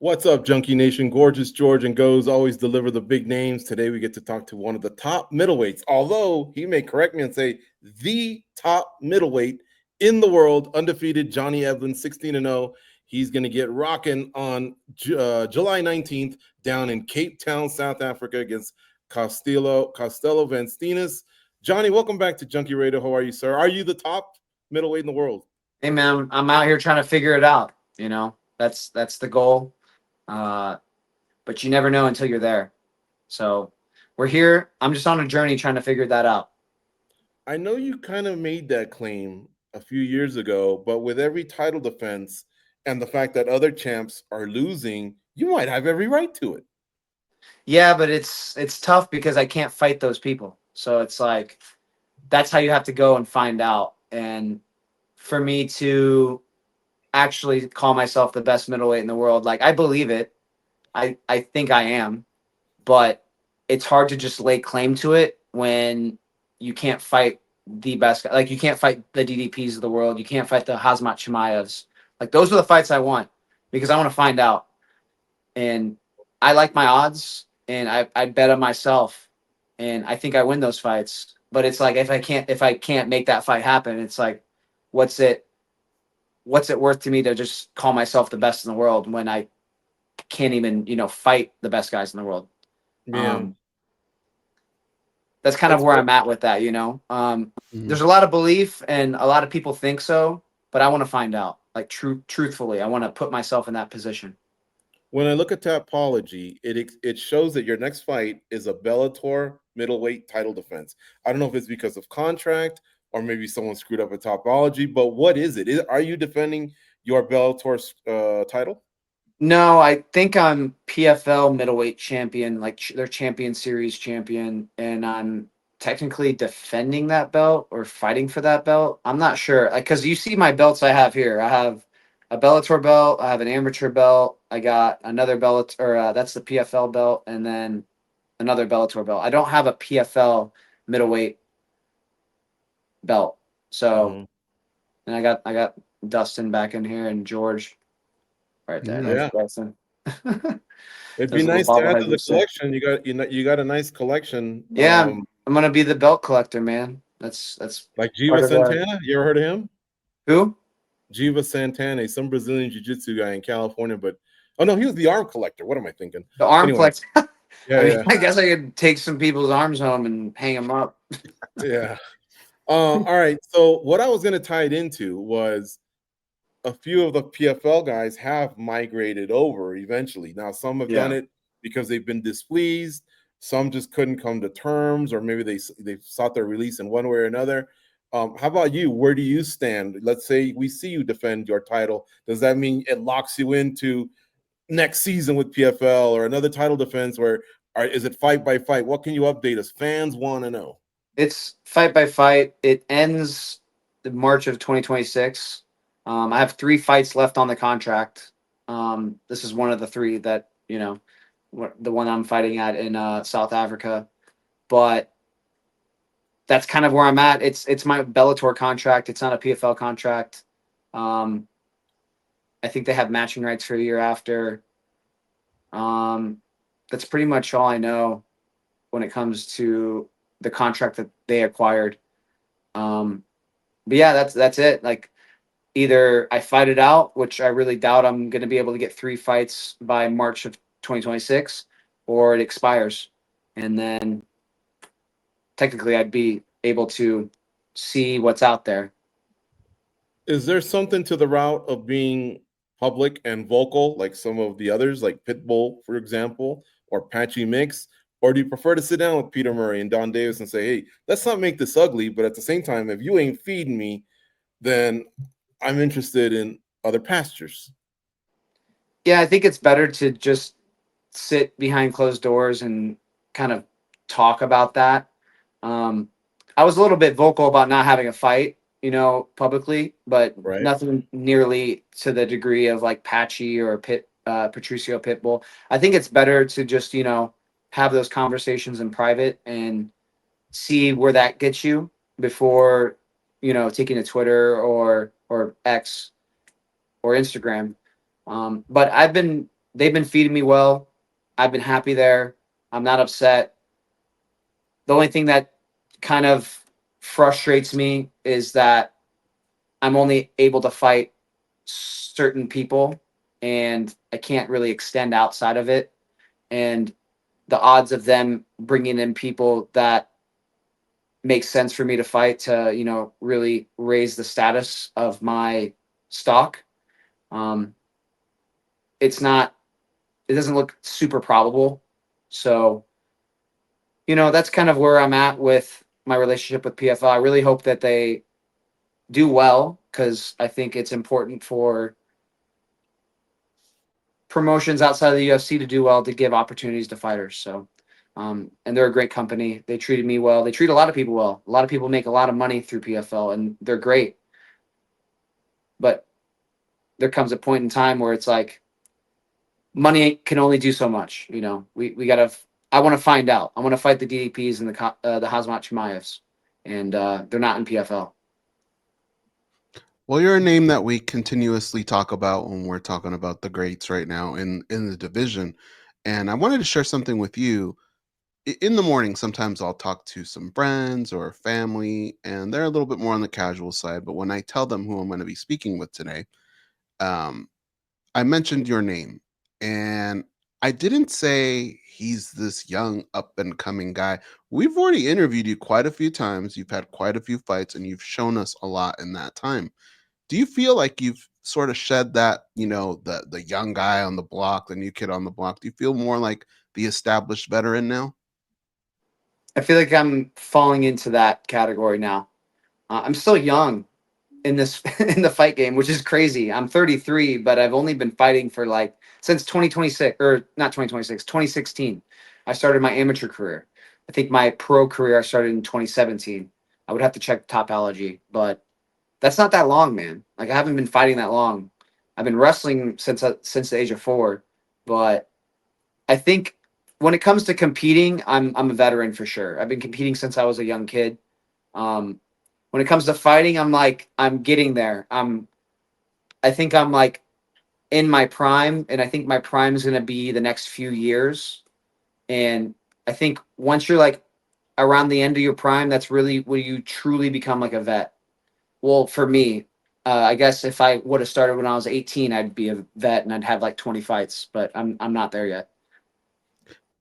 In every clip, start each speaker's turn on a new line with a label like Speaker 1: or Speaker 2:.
Speaker 1: What's up, Junkie Nation? Gorgeous George and Goes always deliver the big names. Today we get to talk to one of the top middleweights, although he may correct me and say the top middleweight in the world, undefeated Johnny Eblen, 16-0. He's going to get rocking on July 19th down in Cape Town, South Africa against Costello van Steenis. Johnny, welcome back to Junkie Radio. How are you, sir? Are you the top middleweight in the world?
Speaker 2: Hey, man, I'm out here trying to figure it out. That's the goal. But you never know until you're there. So we're here. I'm just on a journey trying to figure that out.
Speaker 1: I know you kind of made that claim a few years ago, but with every title defense and the fact that other champs are losing, you might have every right to it.
Speaker 2: Yeah, but it's tough because I can't fight those people. So it's like that's how you have to go and find out. And for me to actually call myself the best middleweight in the world, like I believe it. I think I am, but it's hard to just lay claim to it when you can't fight the best guy. Like you can't fight the DDPs of the world. You can't fight the Hazmat Chimaevs. Like those are the fights I want because I want to find out. And I like my odds and I bet on myself and I think I win those fights. But it's like if I can't make that fight happen, it's like what's it worth to me to just call myself the best in the world when I can't even, fight the best guys in the world.
Speaker 1: Yeah.
Speaker 2: That's kind of where I'm at with that, There's a lot of belief and a lot of people think so, but I want to find out. Like truthfully, I want to put myself in that position.
Speaker 1: When I look at Tapology, it shows that your next fight is a Bellator middleweight title defense. I don't know if it's because of contract or maybe someone screwed up a Tapology, but what is it? Are you defending your Bellator title?
Speaker 2: No, I think I'm PFL middleweight champion, like their Champions Series champion, and I'm technically defending that belt or fighting for that belt. I'm not sure, because you see my belts I have here. I have a Bellator belt, I have an amateur belt, I got another Bellator, that's the PFL belt, and then another Bellator belt. I don't have a PFL middleweight belt. So, and I got Dustin back in here and George. Right there.
Speaker 1: Yeah.
Speaker 2: Dustin.
Speaker 1: It'd be nice to add to the collection. You got a nice collection.
Speaker 2: Yeah, I'm gonna be the belt collector, man. That's
Speaker 1: like Jiva Santana. You ever heard of him?
Speaker 2: Who?
Speaker 1: Jiva Santana, some Brazilian jiu-jitsu guy in California, but he was the arm collector. What am I thinking?
Speaker 2: The arm collector.
Speaker 1: Yeah,
Speaker 2: I guess I could take some people's arms home and hang them up.
Speaker 1: Yeah. All right. So what I was going to tie it into was a few of the PFL guys have migrated over eventually. Now, some have done it because they've been displeased. Some just couldn't come to terms, or maybe they sought their release in one way or another. How about you? Where do you stand? Let's say we see you defend your title. Does that mean it locks you into next season with PFL or another title defense? Is it fight by fight? What can you update us? Fans want to know.
Speaker 2: It's fight by fight. It ends in March of 2026. I have 3 fights left on the contract. This is one of the 3 that, the one I'm fighting at in South Africa. But that's kind of where I'm at. It's my Bellator contract. It's not a PFL contract. I think they have matching rights for a year after. That's pretty much all I know when it comes to the contract that they acquired. But yeah, that's it. Like either I fight it out, which I really doubt I'm going to be able to get 3 fights by March of 2026, or it expires. And then technically I'd be able to see what's out there.
Speaker 1: Is there something to the route of being public and vocal like some of the others, like Pitbull, for example, or Patchy Mix? Or do you prefer to sit down with Peter Murray and Don Davis and say, hey, let's not make this ugly, but at the same time, if you ain't feeding me, then I'm interested in other pastures?
Speaker 2: Yeah, I think it's better to just sit behind closed doors and kind of talk about that. I was a little bit vocal about not having a fight, publicly, but nothing nearly to the degree of like Patchy or Patricio Pitbull. I think it's better to just, have those conversations in private and see where that gets you before, taking to Twitter or X or Instagram. But I've been they've been feeding me well. I've been happy there. I'm not upset. The only thing that kind of frustrates me is that I'm only able to fight certain people and I can't really extend outside of it. And the odds of them bringing in people that make sense for me to fight to, really raise the status of my stock, um, it doesn't look super probable. So, that's kind of where I'm at with my relationship with PFL. I really hope that they do well because I think it's important for promotions outside of the UFC to do well to give opportunities to fighters. So, and they're a great company. They treated me well. They treat a lot of people well. A lot of people make a lot of money through PFL, and they're great. But there comes a point in time where it's like money can only do so much. We gotta. I want to find out. I want to fight the DDPs and the Hazmat Chimaevs, and they're not in PFL.
Speaker 3: Well, you're a name that we continuously talk about when we're talking about the greats right now in the division. And I wanted to share something with you. In the morning, sometimes I'll talk to some friends or family, and they're a little bit more on the casual side. But when I tell them who I'm going to be speaking with today, I mentioned your name, and I didn't say he's this young up and coming guy. We've already interviewed you quite a few times. You've had quite a few fights, and you've shown us a lot in that time. Do you feel like you've sort of shed that, the young guy on the block, the new kid on the block? Do you feel more like the established veteran now?
Speaker 2: I feel like I'm falling into that category now. I'm still young in this in the fight game, which is crazy. I'm 33, but I've only been fighting for since 2026 or not 2026, 2016. I started my amateur career. I think my pro career I started in 2017. I would have to check Topology, but that's not that long, man. Like I haven't been fighting that long. I've been wrestling since the age of 4, but I think when it comes to competing, I'm a veteran for sure. I've been competing since I was a young kid. Um, when it comes to fighting, I'm getting there. I think I'm like in my prime, and I think my prime is gonna be the next few years. And I think once you're like around the end of your prime, that's really where you truly become like a vet. Well, for me, I guess if I would have started when I was 18, I'd be a vet and I'd have like 20 fights, but I'm not there yet.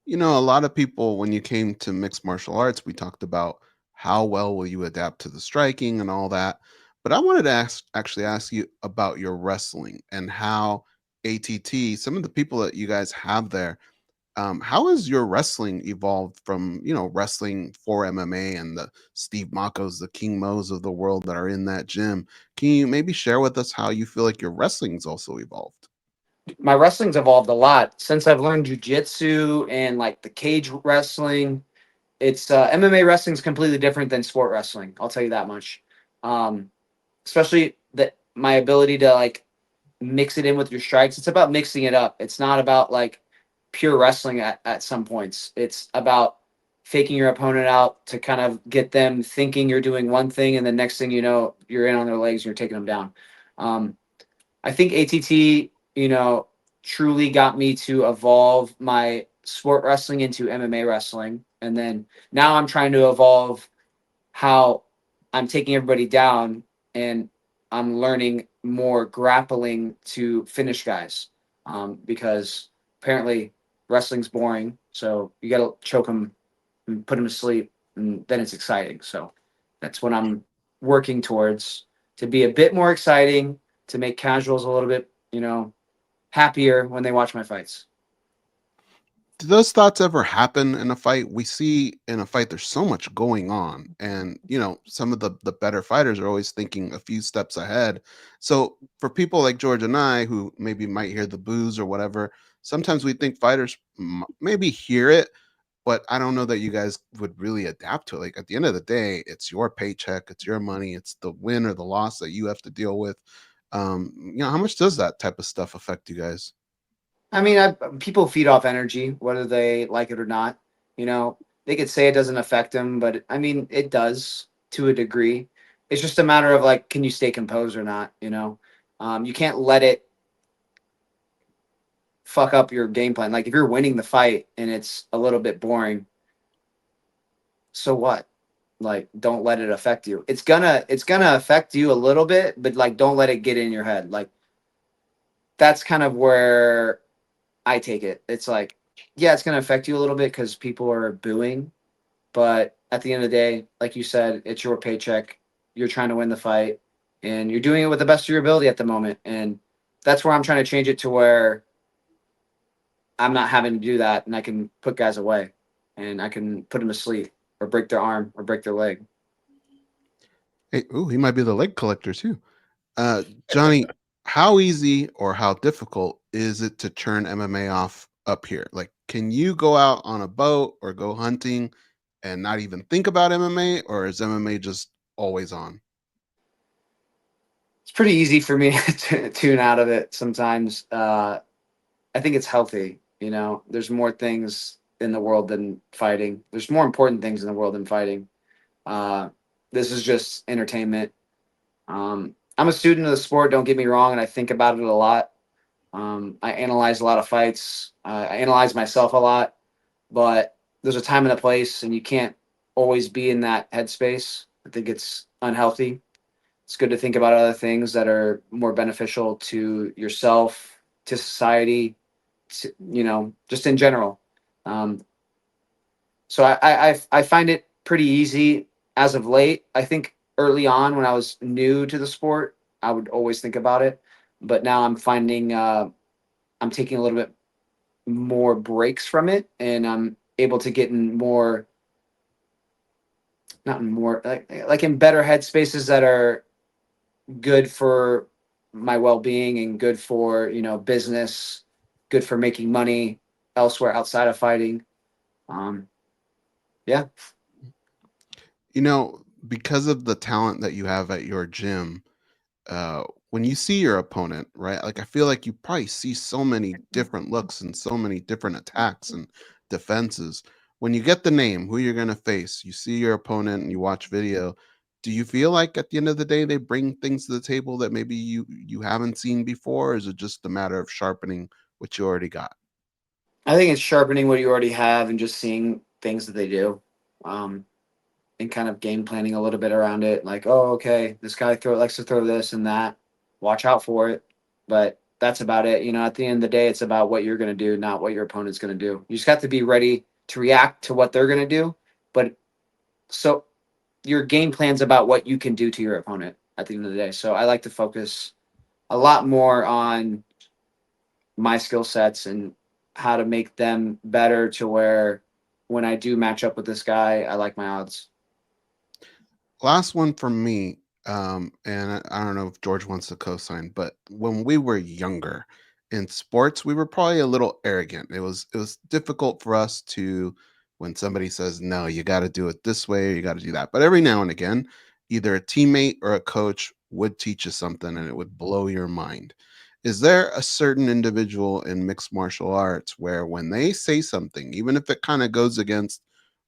Speaker 3: A lot of people, when you came to mixed martial arts, we talked about how well will you adapt to the striking and all that. But I wanted to actually ask you about your wrestling and how ATT, some of the people that you guys have there, how has your wrestling evolved from, wrestling for MMA and the Steve Makos, the King Mo's of the world that are in that gym? Can you maybe share with us how you feel like your wrestling's also evolved?
Speaker 2: My wrestling's evolved a lot since I've learned jujitsu and like the cage wrestling. It's MMA wrestling is completely different than sport wrestling. I'll tell you that much. Um, Especially that my ability to like mix it in with your strikes. It's about mixing it up. It's not about like pure wrestling at some points. It's about faking your opponent out to kind of get them thinking you're doing one thing, and the next thing you know, you're in on their legs and you're taking them down. I think ATT, truly got me to evolve my sport wrestling into MMA wrestling. And then now I'm trying to evolve how I'm taking everybody down and I'm learning more grappling to finish guys because apparently wrestling's boring. So you got to choke them and put them to sleep, and then it's exciting. So that's what I'm working towards to be a bit more exciting, to make casuals a little bit, happier when they watch my fights.
Speaker 3: Do those thoughts ever happen in a fight? We see in a fight there's so much going on, and some of the better fighters are always thinking a few steps ahead. So for people like George and I who maybe might hear the boos or whatever, sometimes we think fighters maybe hear it, but I don't know that you guys would really adapt to it. Like at the end of the day, it's your paycheck, it's your money, it's the win or the loss that you have to deal with. How much does that type of stuff affect you guys?
Speaker 2: I mean, people feed off energy, whether they like it or not. They could say it doesn't affect them, but I mean, it does to a degree. It's just a matter of like, can you stay composed or not? You can't let it fuck up your game plan. Like if you're winning the fight and it's a little bit boring, so what? Like don't let it affect you. It's gonna affect you a little bit, but like don't let it get in your head. Like that's kind of where I take it. It's like, yeah, it's gonna affect you a little bit because people are booing, but at the end of the day, like you said, it's your paycheck. You're trying to win the fight and you're doing it with the best of your ability at the moment. And that's where I'm trying to change it to where I'm not having to do that and I can put guys away and I can put them to sleep or break their arm or break their leg.
Speaker 3: Hey, ooh, he might be the leg collector too. Johnny, how easy or how difficult is it to turn MMA off up here? Like, can you go out on a boat or go hunting and not even think about MMA, or is MMA just always on?
Speaker 2: It's pretty easy for me to tune out of it sometimes. I think it's healthy. You know, there's more things in the world than fighting. There's more important things in the world than fighting. This is just entertainment. I'm a student of the sport. Don't get me wrong, and I think about it a lot. I analyze a lot of fights. I analyze myself a lot, but there's a time and a place, and you can't always be in that headspace. I think it's unhealthy. It's good to think about other things that are more beneficial to yourself, to society, to, you know, just in general. Um, so I find it pretty easy as of late. I think early on when I was new to the sport, I would always think about it, but now I'm finding I'm taking a little bit more breaks from it, and I'm able to get in more, not in more, like in better headspaces that are good for my well-being and good for, you know, business, good for making money elsewhere outside of fighting. Um, yeah.
Speaker 3: You know, because of the talent that you have at your gym, when you see your opponent, right? Like I feel like you probably see so many different looks and so many different attacks and defenses. When you get the name, who you're going to face, you see your opponent and you watch video. Do you feel like at the end of the day they bring things to the table that maybe you haven't seen before, or is it just a matter of sharpening what you already got?
Speaker 2: I think it's sharpening what you already have and just seeing things that they do. Um, and kind of game planning a little bit around it. Like, oh, okay, this guy likes to throw this and that. Watch out for it. But that's about it. You know, at the end of the day, it's about what you're going to do, not what your opponent's going to do. You just have to be ready to react to what they're going to do. But so your game plan's about what you can do to your opponent at the end of the day. So I like to focus a lot more on my skill sets and how to make them better to where when I do match up with this guy, I like my odds.
Speaker 3: Last one from me, and I don't know if George wants to co-sign, but when we were younger in sports, we were probably a little arrogant. It was difficult for us to, when somebody says no, you got to do it this way, or you got to do that. But every now and again, either a teammate or a coach would teach you something, and it would blow your mind. Is there a certain individual in mixed martial arts where when they say something, even if it kind of goes against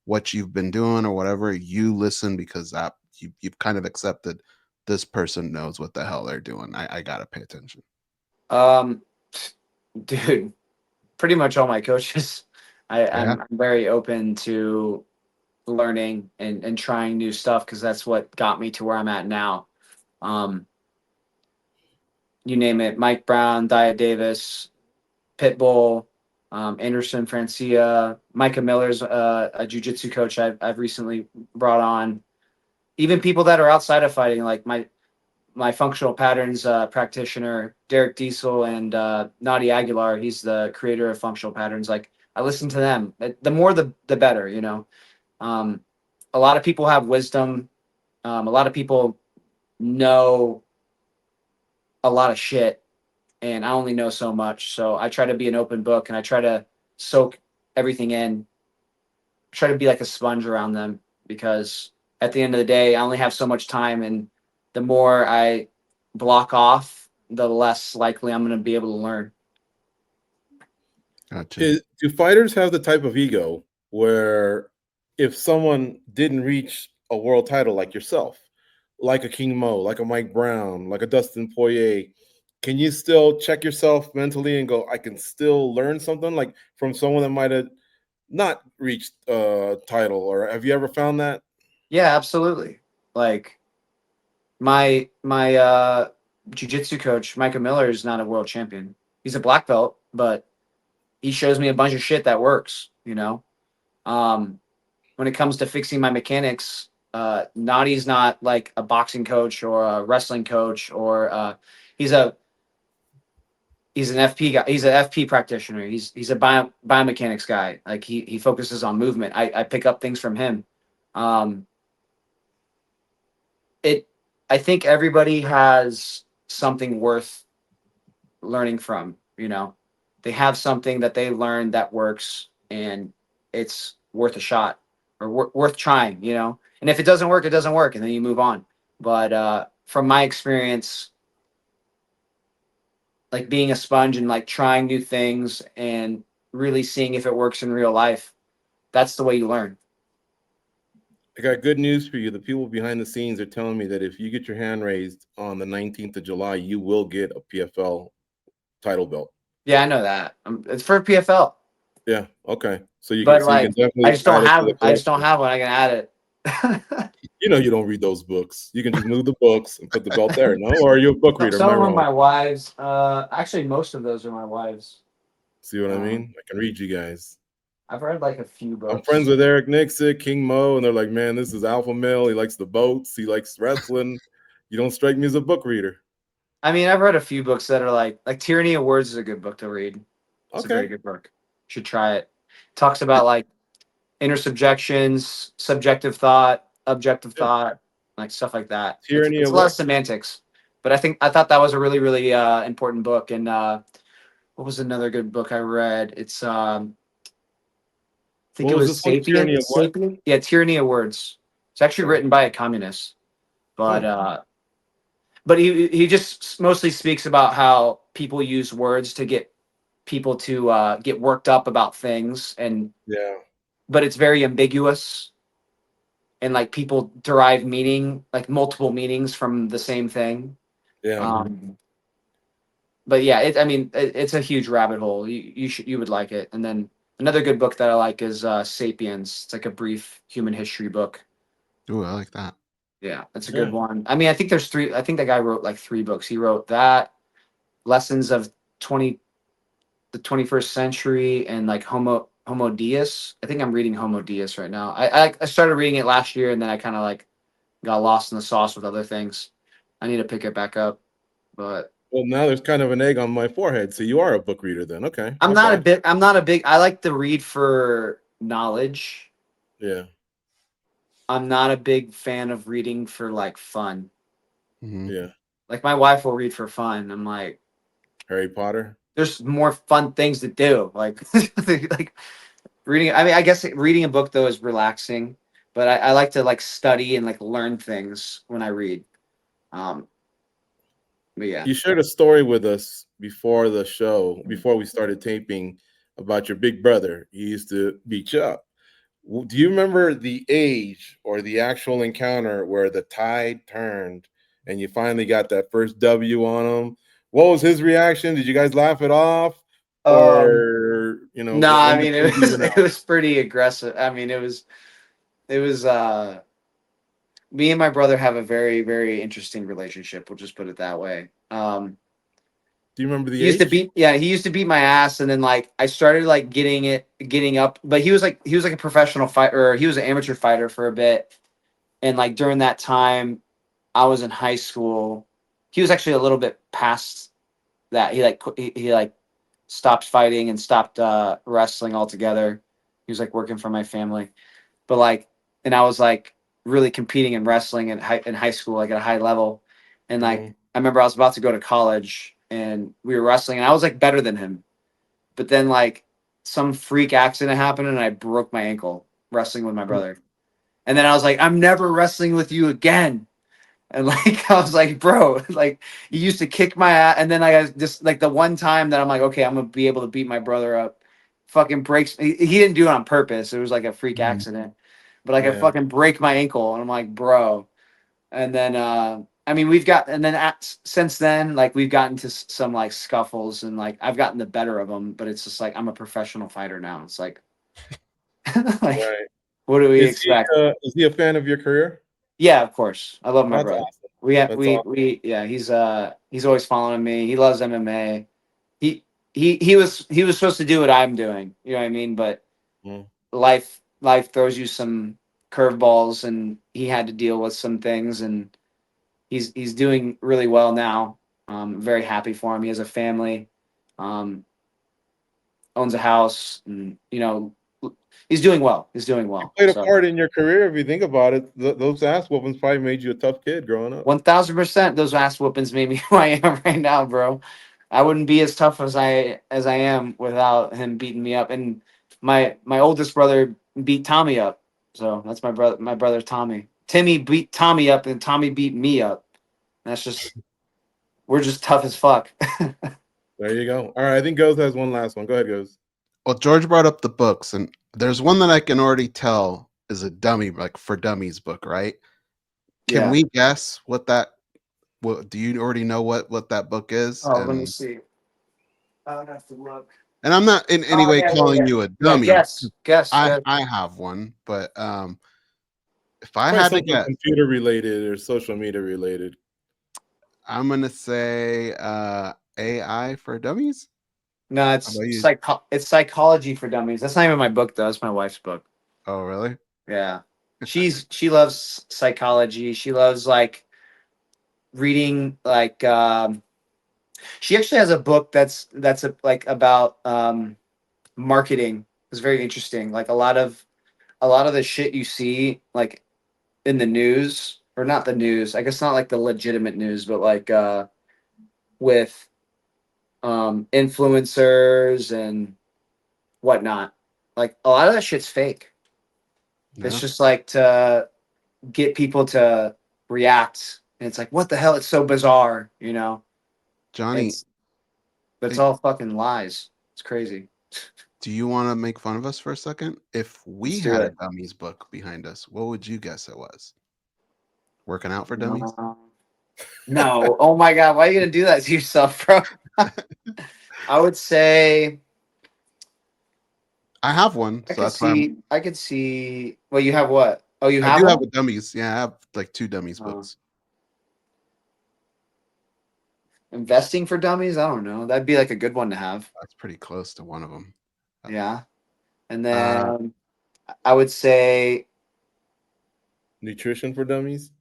Speaker 3: what you've been doing or whatever, you listen because that you've kind of accepted this person knows what the hell they're doing. I gotta pay attention.
Speaker 2: Um, dude, pretty much all my coaches.
Speaker 3: Yeah.
Speaker 2: I'm very open to learning and trying new stuff because that's what got me to where I'm at now. Um, you name it, Mike Brown, Dia Davis, Pitbull, Anderson Francia, Micah Miller's a jiu-jitsu coach I've recently brought on. Even people that are outside of fighting, like my functional patterns practitioner, Derek Diesel, and Nadi Aguilar. He's the creator of functional patterns. Like I listen to them. The more, the better, you know. Um, a lot of people have wisdom. A lot of people know a lot of shit, and I only know so much. So I try to be an open book, and I try to soak everything in. Try to be like a sponge around them because at the end of the day, I only have so much time, and the more I block off, the less likely I'm going to be able to learn.
Speaker 3: Gotcha.
Speaker 1: Do fighters have the type of ego where if someone didn't reach a world title like yourself, like a King Mo, like a Mike Brown, like a Dustin Poirier, can you still check yourself mentally and go, I can still learn something like from someone that might have not reached a title? Or have you ever found that?
Speaker 2: Yeah, absolutely. Like my jiu-jitsu coach, Micah Miller, is not a world champion. He's a black belt, but he shows me a bunch of shit that works, you know? When it comes to fixing my mechanics, Nadi's not like a boxing coach or a wrestling coach, or he's an FP guy. He's an FP practitioner. He's a biomechanics guy. Like he focuses on movement. I pick up things from him. I think everybody has something worth learning from, you know. They have something that they learned that works, and it's worth a shot, or worth trying, you know. And if it doesn't work, it doesn't work, and then you move on. But from my experience, like being a sponge and like trying new things and really seeing if it works in real life, that's the way you learn.
Speaker 1: I got good news for you. The people behind the scenes are telling me that if you get your hand raised on the 19th of July, you will get a PFL title belt.
Speaker 2: Yeah, I know that. It's for PFL.
Speaker 1: Yeah. Okay. So you
Speaker 2: But
Speaker 1: can,
Speaker 2: like,
Speaker 1: you can definitely.
Speaker 2: I just don't have one. I can add it.
Speaker 1: You know, you don't read those books. You can just move the books and put the belt there. No, or are you a book reader?
Speaker 2: Some of them are my wives. Actually, most of those are my wives.
Speaker 1: See what I mean? I can read you guys.
Speaker 2: I've read like a few books.
Speaker 1: I'm friends with Eric Nixick, King Mo, and they're like, man, this is alpha male. He likes the boats. He likes wrestling. You don't strike me as a book reader.
Speaker 2: I mean, I've read a few books that are like Tyranny of Words is a good book to read. It's a very good book. You should try it. Talks about like inner subjections, subjective thought, objective thought, like stuff like that. It's a lot of semantics. But I thought that was a really, really important book. And what was another good book I read? It's I think it was Sapiens. Yeah, Tyranny of Words. It's actually written by a communist. But he just mostly speaks about how people use words to get people to get worked up about things, and but it's very ambiguous, and like people derive meaning, like multiple meanings from the same thing. But yeah, it's a huge rabbit hole. You would like it. And then another good book that I like is Sapiens. It's like a brief human history book.
Speaker 3: Ooh, I like that.
Speaker 2: Yeah, that's a good one. I mean, I think there's three. I think that guy wrote like 3 books. He wrote that, Lessons of the 21st Century, and like Homo Deus. I think I'm reading Homo Deus right now. I started reading it last year, and then I kind of like got lost in the sauce with other things. I need to pick it back up. But
Speaker 1: well, now there's kind of an egg on my forehead. So you are a book reader then. Okay.
Speaker 2: I'm not a big I like to read for knowledge.
Speaker 1: Yeah.
Speaker 2: I'm not a big fan of reading for like fun.
Speaker 3: Mm-hmm.
Speaker 1: Yeah.
Speaker 2: Like my wife will read for fun. I'm like,
Speaker 1: Harry Potter.
Speaker 2: There's more fun things to do. Like like reading. I mean, I guess reading a book though is relaxing, but I like to like study and like learn things when I read. But yeah.
Speaker 1: You shared a story with us before the show, before we started taping, about your big brother. He used to beat you up. Do you remember the age or the actual encounter where the tide turned and you finally got that first W on him? What was his reaction? Did you guys laugh it off? Or, you know?
Speaker 2: No, I mean, it was pretty aggressive. I mean, it was me and my brother have a very, very interesting relationship. We'll just put it that way.
Speaker 1: Do you remember the
Speaker 2: age? He used to beat my ass, and then like I started like getting up. But he was like a professional fighter, or he was an amateur fighter for a bit. And like during that time, I was in high school. He was actually a little bit past that. He like stopped fighting and stopped wrestling altogether. He was like working for my family, but like, and I was like really competing in wrestling in high school, like at a high level. And like I remember I was about to go to college, and we were wrestling, and I was like better than him. But then like some freak accident happened, and I broke my ankle wrestling with my brother. And then I was like, I'm never wrestling with you again. And like I was like, bro, like you used to kick my ass, and then I just like the one time that I'm like, okay, I'm gonna be able to beat my brother up, fucking breaks. He didn't do it on purpose. It was like a freak accident, but like I fucking break my ankle, and I'm like, bro. And then I mean, since then, like we've gotten to some like scuffles, and like I've gotten the better of them. But it's just like I'm a professional fighter now. It's like, like
Speaker 1: Right.
Speaker 2: what do we expect?
Speaker 1: Is he a fan of your career?
Speaker 2: Yeah, of course. I love my
Speaker 1: That's
Speaker 2: brother.
Speaker 1: awesome. That's
Speaker 2: We
Speaker 1: awesome.
Speaker 2: yeah. He's always following me. He loves MMA. He he was supposed to do what I'm doing. You know what I mean? But
Speaker 1: Mm.
Speaker 2: life throws you some curveballs, and he had to deal with some things, and he's doing really well now. Very happy for him. He has a family, owns a house, and he's doing well. He's doing
Speaker 1: You
Speaker 2: well.
Speaker 1: played a
Speaker 2: So
Speaker 1: part in your career, if you think about it. Those ass whoopings probably made you a tough kid growing up.
Speaker 2: 1000%, those ass whoopings made me who I am right now, bro. I wouldn't be as tough as I am without him beating me up. And my oldest brother beat Tommy up. So that's my brother. My brother Tommy. Timmy beat Tommy up, and Tommy beat me up. That's just we're just tough as fuck.
Speaker 1: There you go. All right, I think Goes has one last one. Go ahead, Goes.
Speaker 3: Well, George brought up the books, and there's one that I can already tell is a dummy, like for dummies book, right? Can
Speaker 2: Yeah.
Speaker 3: we guess what that? What do you already know what that book is?
Speaker 2: Oh, let me see. I would have to look.
Speaker 3: And I'm not in any
Speaker 2: Oh
Speaker 3: way
Speaker 2: yeah,
Speaker 3: calling you a
Speaker 2: yeah.
Speaker 3: dummy.
Speaker 2: Guess.
Speaker 3: I have one, but if I
Speaker 1: Probably
Speaker 3: had to
Speaker 1: something
Speaker 3: guess,
Speaker 1: computer related or social media related.
Speaker 3: I'm gonna say AI for dummies.
Speaker 2: No,
Speaker 3: How
Speaker 2: it's
Speaker 3: about you?
Speaker 2: it's psychology for dummies. That's not even my book though. That's my wife's book.
Speaker 3: Oh, really?
Speaker 2: Yeah. She loves psychology. She loves like reading like she actually has a book like about marketing. It's very interesting. Like a lot of the shit you see like in the news, or not the news, I guess not like the legitimate news, but like with influencers and whatnot. Like a lot of that shit's fake. It's
Speaker 3: Yeah.
Speaker 2: just like to get people to react. And it's like, what the hell? It's so bizarre, you know?
Speaker 3: Johnny,
Speaker 2: It's But it's all fucking lies. It's crazy.
Speaker 3: do you want to make fun of us for a second? If we
Speaker 2: Let's do
Speaker 3: had a
Speaker 2: it.
Speaker 3: dummies book behind us, what would you guess it was? Working out for dummies?
Speaker 2: No. Oh my god, why are you gonna do that to yourself, bro? I would say
Speaker 3: I have one, so that's why
Speaker 2: I could see. Well, you have what? Oh, you
Speaker 3: I
Speaker 2: have
Speaker 3: do have
Speaker 2: one?
Speaker 3: a dummies. Yeah, I have like 2 dummies
Speaker 2: Oh.
Speaker 3: books.
Speaker 2: Investing for dummies? I don't know. That'd be like a good one to have.
Speaker 3: That's pretty close to one of them.
Speaker 2: Yeah. And
Speaker 3: Uh,
Speaker 2: then I would say
Speaker 1: Nutrition for dummies.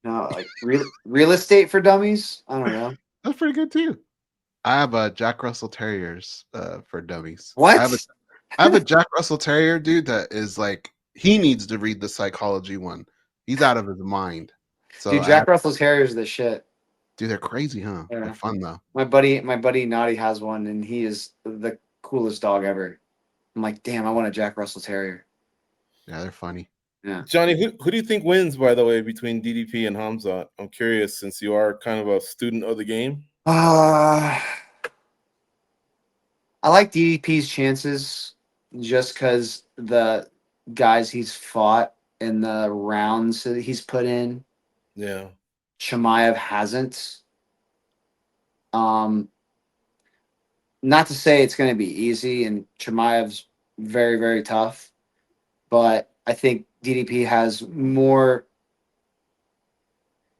Speaker 2: no, like real estate for dummies. I don't know.
Speaker 3: that's pretty good too. I have a Jack Russell Terriers for dummies.
Speaker 2: What?
Speaker 3: I have a Jack Russell Terrier, dude, that is like he needs to read the psychology one. He's out of his mind. So
Speaker 2: Dude, Jack Russell Terriers are the shit.
Speaker 3: dude, they're crazy, huh?
Speaker 2: Yeah.
Speaker 3: They're fun though.
Speaker 2: My buddy Naughty has one, and he is the coolest dog ever. I'm like, damn, I want a Jack Russell Terrier.
Speaker 3: Yeah, they're funny.
Speaker 2: Yeah.
Speaker 1: Johnny, who do you think wins, by the way, between DDP and Hamzat? I'm curious since you are kind of a student of the game.
Speaker 2: I like DDP's chances just because the guys he's fought and the rounds that he's put in.
Speaker 1: Yeah.
Speaker 2: Chimaev hasn't. Not to say it's going to be easy, and Chimaev's very, very tough, but I think DDP has more.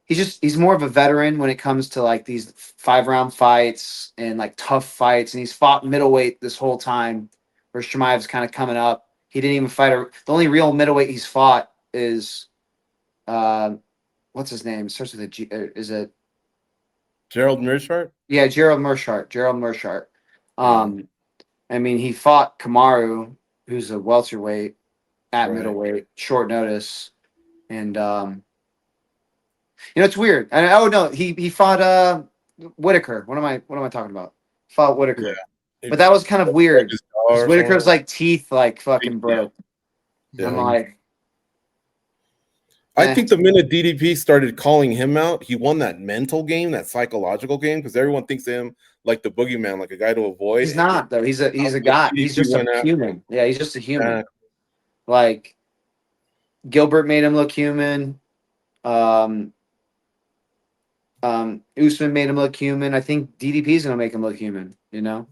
Speaker 2: He's more of a veteran when it comes to like these 5-round fights and like tough fights, and he's fought middleweight this whole time, where Chimaev's kind of coming up. He didn't even fight the only real middleweight he's fought is what's his name? It starts with a G. Is it
Speaker 1: Gerald Mearshart?
Speaker 2: Yeah, Gerald Mearshart. I mean, he fought Kamaru, who's a welterweight at
Speaker 1: Right.
Speaker 2: middleweight, short notice, and it's weird. And oh no, he fought Whitaker. What am I talking about? Fought Whitaker,
Speaker 1: Yeah.
Speaker 2: but that was kind of weird.
Speaker 1: His jaw or
Speaker 2: Whitaker's
Speaker 1: something.
Speaker 2: like teeth like fucking broke.
Speaker 1: Yeah.
Speaker 2: I'm like,
Speaker 1: I think the minute DDP started calling him out, he won that mental game, that psychological game, because everyone thinks of him like the boogeyman, like a guy to avoid.
Speaker 2: he's not though. He's a guy. He's just a human. Yeah, he's just a human. Like Gilbert made him look human. Usman made him look human. I think DDP is going to make him look human, you know?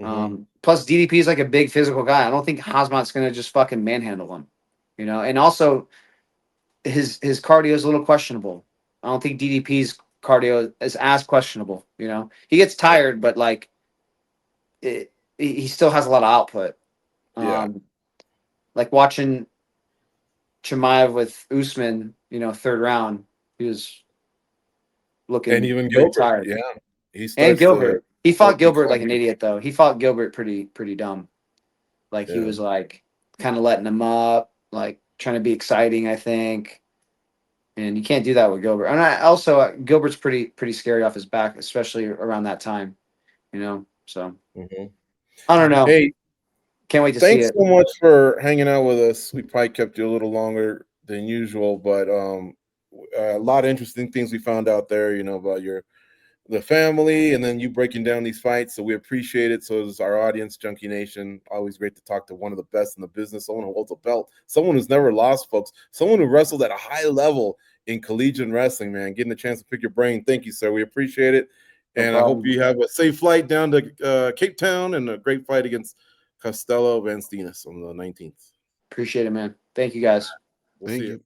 Speaker 1: Mm-hmm.
Speaker 2: Plus, DDP is like a big physical guy. I don't think Hazmat's going to just fucking manhandle him, you know? And also, his cardio is a little questionable. I don't think DDP's cardio is as questionable, you know? He gets tired, but like, he still has a lot of output.
Speaker 1: Yeah.
Speaker 2: Like watching Chimaev with Usman, you know, third round, he was looking
Speaker 1: And even
Speaker 2: pretty
Speaker 1: Gilbert,
Speaker 2: tired.
Speaker 1: yeah, he
Speaker 2: And
Speaker 1: starts
Speaker 2: Gilbert, he fought Gilbert
Speaker 1: become-
Speaker 2: like an idiot though. He fought Gilbert pretty dumb. Like he
Speaker 1: Yeah.
Speaker 2: was like kind of letting him up, like trying to be exciting, I think. And you can't do that with Gilbert. And I also Gilbert's pretty scary off his back, especially around that time, you know. So
Speaker 1: Mhm.
Speaker 2: I don't know.
Speaker 1: Hey,
Speaker 2: Can't wait to see
Speaker 1: thanks
Speaker 2: it.
Speaker 1: so much for hanging out with us. We probably kept you a little longer than usual, but a lot of interesting things we found out there, you know, about the family, and then you breaking down these fights. So we appreciate it. So is our audience, Junkie Nation. Always great to talk to one of the best in the business, someone who holds a belt, someone who's never lost, folks, someone who wrestled at a high level in collegiate wrestling, man. Getting a chance to pick your brain. Thank you, sir. We appreciate it.
Speaker 2: No
Speaker 1: And I hope
Speaker 2: problem.
Speaker 1: you have a safe flight down to Cape Town and a great fight against Costello van Steenis on the 19th.
Speaker 2: Appreciate it, man. Thank you guys.
Speaker 1: We'll
Speaker 3: Thank
Speaker 1: see
Speaker 3: you.
Speaker 1: you.